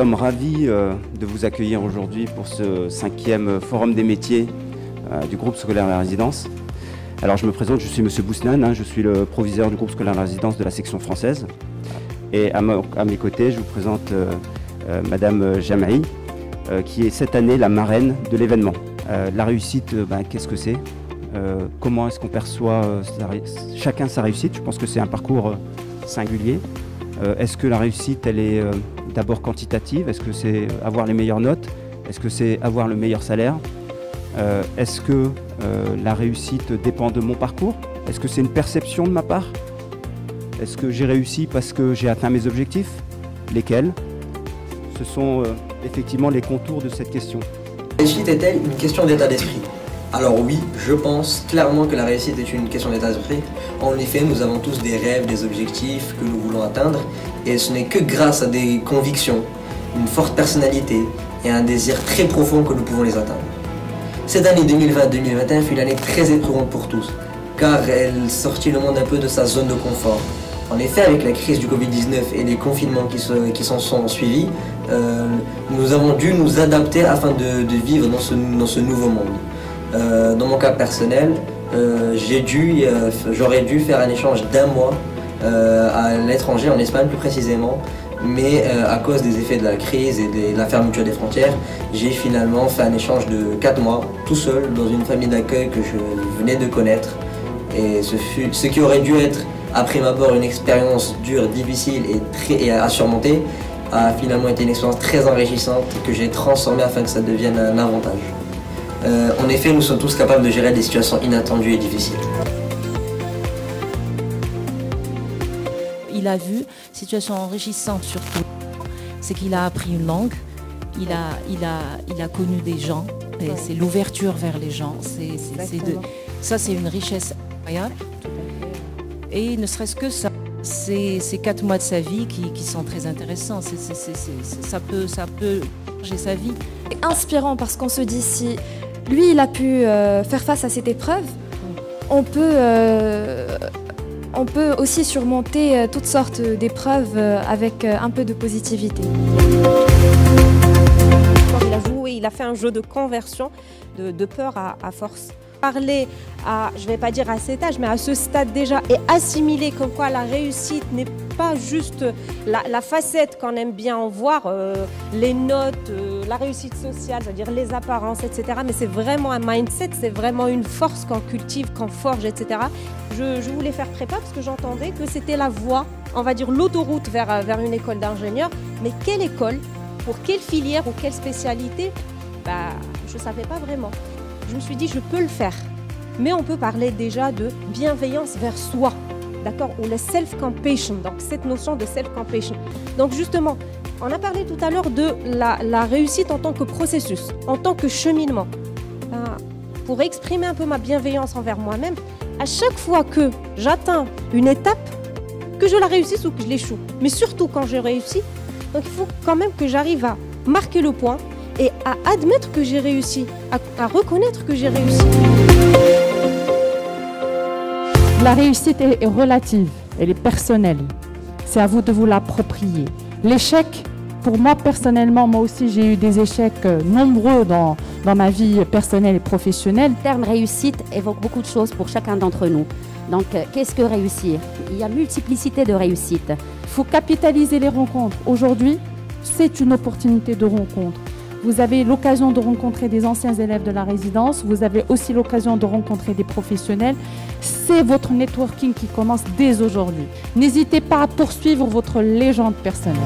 sommes ravis de vous accueillir aujourd'hui pour ce 5e Forum des métiers du groupe scolaire La Résidence. Alors je me présente, je suis Monsieur Bousnan, je suis le proviseur du groupe scolaire La Résidence de la section française. Et à mes côtés, je vous présente Madame Jamaï, qui est cette année la marraine de l'événement. La réussite, qu'est-ce que c'est? Comment est-ce qu'on perçoit chacun sa réussite? Je pense que c'est un parcours singulier. Est-ce que la réussite, elle est d'abord quantitative? Est-ce que c'est avoir les meilleures notes? Est-ce que c'est avoir le meilleur salaire? Est-ce que la réussite dépend de mon parcours? Est-ce que c'est une perception de ma part? Est-ce que j'ai réussi parce que j'ai atteint mes objectifs? Lesquels? Ce sont effectivement les contours de cette question. La réussite est-elle une question d'état d'esprit? Alors oui, je pense clairement que la réussite est une question d'état d'esprit. En effet, nous avons tous des rêves, des objectifs que nous voulons atteindre, et ce n'est que grâce à des convictions, une forte personnalité et un désir très profond que nous pouvons les atteindre. Cette année 2020-2021 fut une année très éprouvante pour tous, car elle sortit le monde un peu de sa zone de confort. En effet, avec la crise du Covid-19 et les confinements qui s'en sont suivis, nous avons dû nous adapter afin de vivre dans ce nouveau monde. Dans mon cas personnel, j'aurais dû faire un échange d'1 mois à l'étranger, en Espagne plus précisément, mais à cause des effets de la crise et de la fermeture des frontières, j'ai finalement fait un échange de 4 mois, tout seul, dans une famille d'accueil que je venais de connaître. Et ce qui aurait dû être, à prime abord, une expérience dure, difficile et à surmonter, a finalement été une expérience très enrichissante que j'ai transformée afin que ça devienne un avantage. En effet, nous sommes tous capables de gérer des situations inattendues et difficiles. Il a vu, situation enrichissante surtout, c'est qu'il a appris une langue, il a connu des gens, et c'est l'ouverture vers les gens, ça c'est une richesse incroyable. Et ne serait-ce que ça, c'est 4 mois de sa vie qui sont très intéressants, ça peut changer sa vie. C'est inspirant parce qu'on se dit si lui il a pu faire face à cette épreuve, on peut aussi surmonter toutes sortes d'épreuves avec un peu de positivité. Il a joué, il a fait un jeu de conversion de peur à force. Parler à, je ne vais pas dire à cet âge, mais à ce stade déjà, et assimiler comme quoi la réussite n'est pas juste la facette qu'on aime bien en voir, les notes, la réussite sociale, c'est-à-dire les apparences, etc. Mais c'est vraiment un mindset, c'est vraiment une force qu'on cultive, qu'on forge, etc. Je voulais faire prépa parce que j'entendais que c'était la voie, on va dire l'autoroute vers une école d'ingénieur. Mais quelle école, pour quelle filière ou quelle spécialité, je ne savais pas vraiment. Je me suis dit, je peux le faire. Mais on peut parler déjà de bienveillance vers soi, d'accord? Ou le self-compassion, donc cette notion de self-compassion. Donc justement, on a parlé tout à l'heure de la réussite en tant que processus, en tant que cheminement. Pour exprimer un peu ma bienveillance envers moi-même, à chaque fois que j'atteins une étape, que je la réussisse ou que je l'échoue, mais surtout quand je réussis, donc il faut quand même que j'arrive à marquer le point et à admettre que j'ai réussi, à reconnaître que j'ai réussi. La réussite est relative, elle est personnelle. C'est à vous de vous l'approprier. L'échec, pour moi personnellement, moi aussi j'ai eu des échecs nombreux dans ma vie personnelle et professionnelle. Le terme réussite évoque beaucoup de choses pour chacun d'entre nous. Donc qu'est-ce que réussir? Il y a multiplicité de réussites. Il faut capitaliser les rencontres. Aujourd'hui, c'est une opportunité de rencontre. Vous avez l'occasion de rencontrer des anciens élèves de la résidence, vous avez aussi l'occasion de rencontrer des professionnels. C'est votre networking qui commence dès aujourd'hui. N'hésitez pas à poursuivre votre légende personnelle.